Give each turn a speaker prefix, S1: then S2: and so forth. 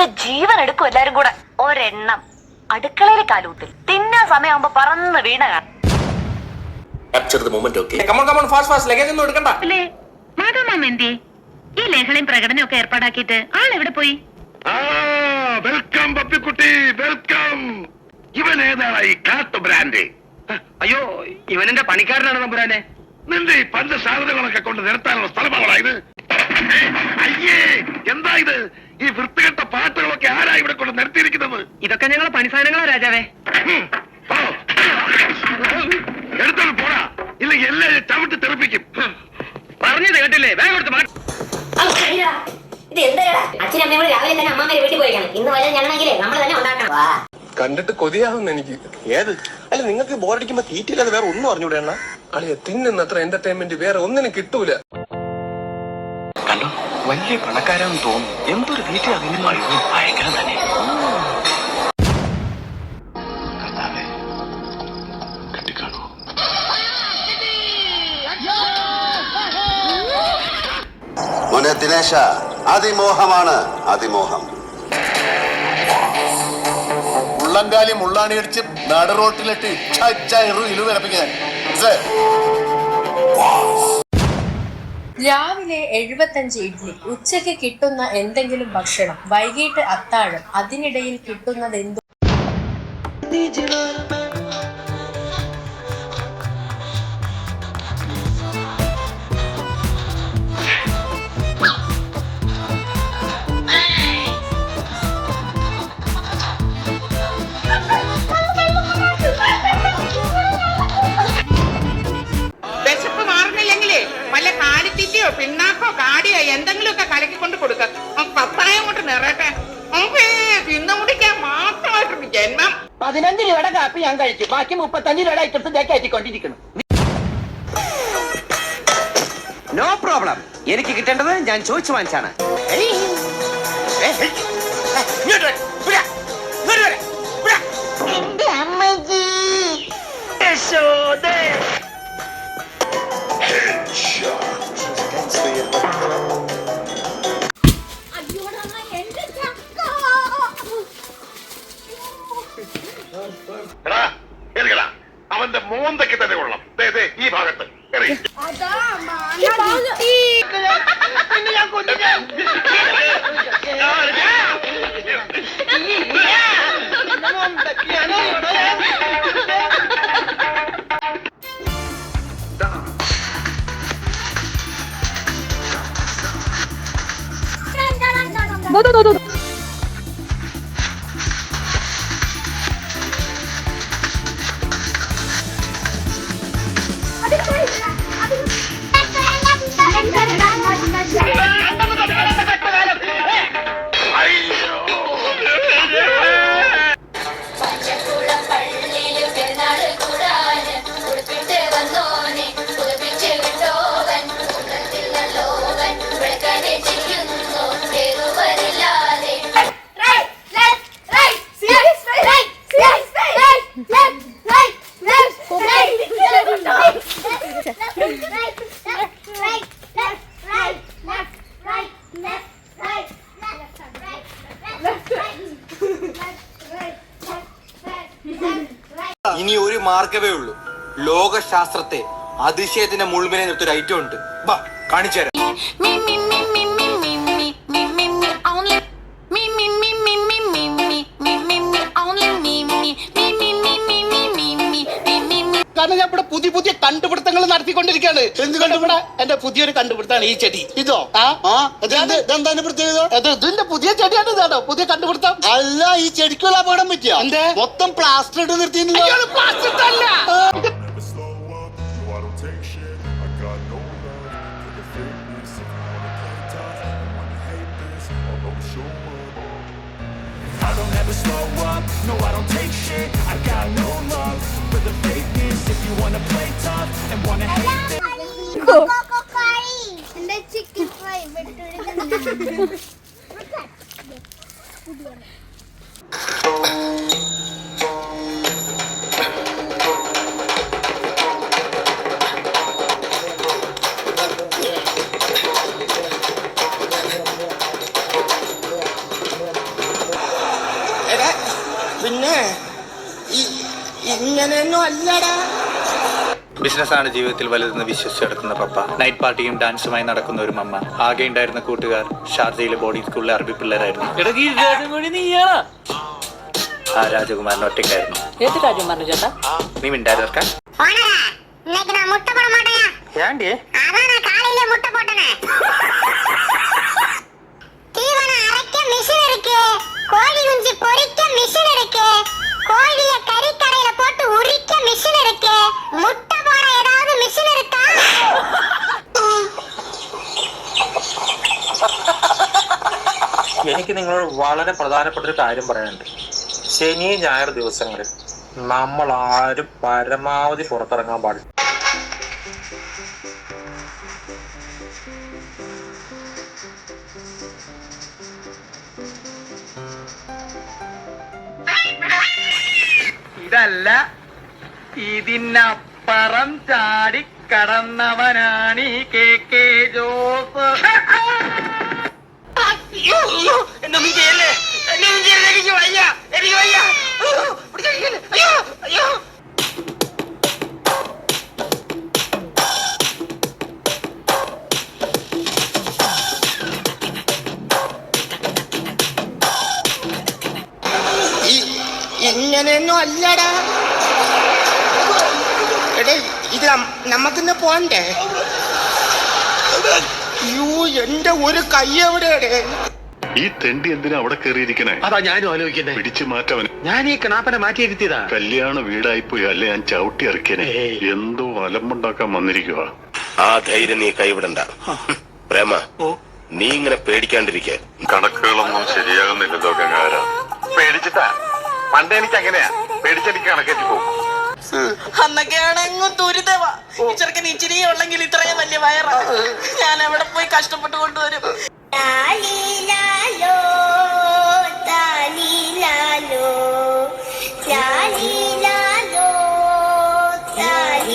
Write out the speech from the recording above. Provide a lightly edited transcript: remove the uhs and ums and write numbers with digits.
S1: എന്റെ ജീവൻ എടുക്കും എല്ലാരും കൂടെ. ഒരെണ്ണം അടുക്കളയിലെ കാലൂത്തിൽ തിന്നാൻ സമയമാകുമ്പോ പറന്ന് വീണ ഈ ലേഖനയും പ്രകടനവും ഒക്കെ ഏർപ്പാടാക്കിയിട്ട് ആളെവിടെ പോയി?
S2: വെൽക്കം പപ്പിക്കുട്ടി, വെൽക്കം. ഇവൻ ഏതാണ് ഈ കാട്ടു ബ്രാൻഡ്?
S3: അയ്യോ, ഇവനെന്റെ പണിക്കാരനാണ് തമ്പുരാനെ.
S2: നിന്റെ ഈ പഞ്ച സാധനങ്ങളൊക്കെ കൊണ്ട് നിരത്താനുള്ള സ്ഥലമാണോ ഇത്? അയ്യേ, എന്താ ഇത്? ഈ വൃത്തികെട്ട പാട്ടുകളൊക്കെ ആരാ ഇവിടെ കൊണ്ട് നിരത്തിയിരിക്കുന്നത്?
S3: ഇതൊക്കെ ഞങ്ങളെ പണിസാധനങ്ങളാ രാജാവേ.
S2: എടുത്തോണ്ട് പോടാ, ഇല്ലെങ്കിൽ എല്ലാവരും ചവിട്ടി തെറിപ്പിക്കും.
S3: പറഞ്ഞത് കേട്ടില്ലേ? വേഗം കൊടുത്ത് മാറ്റി.
S4: അച്ഛനമ്മയും കൂടെ രാവിലെ തന്നെ അമ്മാമ്മയുടെ വീട്ടിൽ പോയിക്കാണ്. ഇന്ന് വല്ല ഞങ്ങളെങ്കിലേ നമ്മൾ തന്നെ ഉണ്ടാക്കണം.
S5: കണ്ടിട്ട് കൊതിയാവുന്ന എനിക്ക്. ഏത് അല്ല, നിങ്ങൾക്ക് ബോറടിക്കുമ്പോ തീറ്റില്ലാതെ വേറെ ഒന്നും അറിഞ്ഞൂടെ അണ്ണ? അളിയ തിന്നുന്നത്ര എന്റർടൈൻമെന്റ് വേറെ ഒന്നിനും കിട്ടൂല.
S6: കണ്ടോ, വലിയ പണക്കാരാന്ന് തോന്നുന്നു. എന്തൊരു തീറ്റ ഭയങ്കരം തന്നെ. കെട്ടിക്കാണോ?
S7: മോനെ ദിനേശ, അതിമോഹമാണ് അതിമോഹം.
S5: ഉള്ളംകാലി മുള്ളാണി അടിച്ച് നട റോട്ടിലിട്ട് ഇലു വിലപ്പിക്കാൻ.
S8: രാവിലെ 75 ഇഡ്ലി, ഉച്ചയ്ക്ക് കിട്ടുന്ന എന്തെങ്കിലും ഭക്ഷണം, വൈകിട്ട് അത്താഴം, അതിനിടയിൽ കിട്ടുന്നത് എന്തു?
S9: വിശപ്പ് മാറുന്നില്ലെങ്കിലേ വല്ല കാലിത്തീറ്റയോ പിണ്ണാക്കോ കാടിയോ എന്തെങ്കിലുമൊക്കെ കലക്കിക്കൊണ്ട് കൊടുക്ക. പത്തായം കൊണ്ട് നിറയട്ടെ. തിന്നു മുടിക്കാൻ മാത്രമായിട്ടുണ്ട് ജന്മം.
S10: 15 രൂപയുടെ കാപ്പി ഞാൻ കഴിച്ചു. ബാക്കി 35 രൂപയുടെ ഐറ്റംസ് കയറ്റിക്കൊണ്ടിരിക്കുന്നു.
S3: No problem. എനിക്ക് കിട്ടേണ്ടത് ഞാൻ ചോദിച്ചു വാങ്ങിച്ചാണ്.
S2: അവന്റെ മോന്തയ്ക്ക് തന്നെ കൊള്ളണം. ഈ ഭാഗത്ത്
S6: ഇനി ഒരു മാർഗമേ ഉള്ളൂ. ലോകശാസ്ത്രത്തെ അതിശയത്തിന്റെ മുൾമിനെ നിർത്തിയൊരു ഐറ്റം ഉണ്ട്. വാ, കാണിച്ചു തരാം.
S10: കാരണം ഞാൻ ഇവിടെ പുതിയ കണ്ടുപിടുത്തങ്ങൾ നടത്തിക്കൊണ്ടിരിക്കുകയാണ്. എന്തുകൊണ്ട് ഇവിടെ എന്റെ പുതിയൊരു കണ്ടുപിടുത്താണ് ഈ ചെടി. ഇതോ ഇതെന്താണ് പ്രത്യേകത? ഇതിന്റെ പുതിയ ചെടിയാണ്. ഇതാണോ പുതിയ കണ്ടുപിടുത്തം? അല്ല, ഈ ചെടിക്കുള്ള അപകടം പറ്റിയ എന്തേ മൊത്തം പ്ലാസ്റ്റർ ഇട്ട് നിർത്തിയില്ല. പ്ലാസ്റ്റർ അല്ല,
S11: I don't ever slow up, no I don't take shit. I got no love for the fakeness. If you wanna play tough and wanna hate this.
S4: And the chicken fry.
S10: പിന്നെ ഇങ്ങനെയൊന്നും അല്ലടാ.
S6: ബിസിനസ്സാണ് ജീവിതത്തിൽ വലുതെന്ന് വിശ്വസിച്ചെടുക്കുന്ന പപ്പ. Night പാർട്ടിയും ഡാൻസുമായി നടക്കുന്ന ഒരു മമ്മ. ആകെ ഉണ്ടായിരുന്ന കൂട്ടുകാർ ഷാർജയിലെ ബോർഡിംഗ് സ്കൂളിലെ അറബി പിള്ളേരായിരുന്നു. ആ രാജകുമാരൻ ഒറ്റയ്ക്കായിരുന്നു.
S1: ഏത് രാജകുമാരൻ ചേട്ടാ?
S6: നീ മിണ്ടായിരുക്കാൻ
S4: கோழிய கறிக்கடையில போட்டு உரிக்க மிஷின் இருக்கு. முட்டை போட ஏதாவது மிஷின் இருக்கா?
S12: എനിക്ക് നിങ്ങളോട് വളരെ പ്രധാനപ്പെട്ട ഒരു കാര്യം പറയാനുണ്ട്. ശനി ഞായർ ദിവസങ്ങളിൽ നമ്മൾ ആരും പരമാവധി പുറത്തിറങ്ങാൻ പാടില്ല.
S3: ഇതല്ല, ഇതിനപ്പുറം ചാടി കടന്നവനാണ് ഈ കെ ജോസ്. എന്നൊന്നും ചെയ്യല്ലേ, എന്നൊന്നും ചെയ്യല്ലേ, എനിക്ക് വയ്യ, എനിക്ക് വയ്യ. അയ്യോ അയ്യോ. ഇങ്ങനെയൊന്നും അല്ലടാ. എടേ, ഇത് നമ്മക്കിന്ന് പോണ്ടേ? അയ്യോ, എന്റെ ഒരു കൈ എവിടെയാടേ?
S2: ഈ തെണ്ടി എന്തിനാ അവിടെ കയറിയിരിക്കണേ?
S3: അതാ ഞാനും ആലോചിക്കുന്നേ.
S2: പിടിച്ചു മാറ്റവന്.
S3: ഞാൻ ഈ കണാപ്പനെ മാറ്റിയിരുത്തിയതാ.
S2: കല്യാണ വീടായിപ്പോയി, അല്ലെ ഞാൻ ചവിട്ടി ഇറക്കിയനെ. എന്തോ അലമ്പുണ്ടാക്കാൻ വന്നിരിക്കുക.
S7: ആ ധൈര്യം നീ കൈവിടണ്ട പ്രേമ. നീ ഇങ്ങനെ പേടിക്കാണ്ടിരിക്കെ.
S2: കണക്കുകളൊന്നും ശരിയാകുന്നില്ലല്ലോ ഗംഗാര. പേടിച്ചിട്ടാ? പണ്ട് എനിക്ക് അങ്ങനെയാ, പേടിച്ചെനിക്ക് കണക്കേറ്റി പോകും.
S9: അന്നൊക്കെയാണെങ്ങും ദുരിതവാ. ഈ ചെറുക്കൻ ഇച്ചിരി ഉള്ളെങ്കിൽ ഇത്രയും വലിയ വയറാ. ഞാൻ എവിടെ പോയി കഷ്ടപ്പെട്ട് കൊണ്ടുവരും?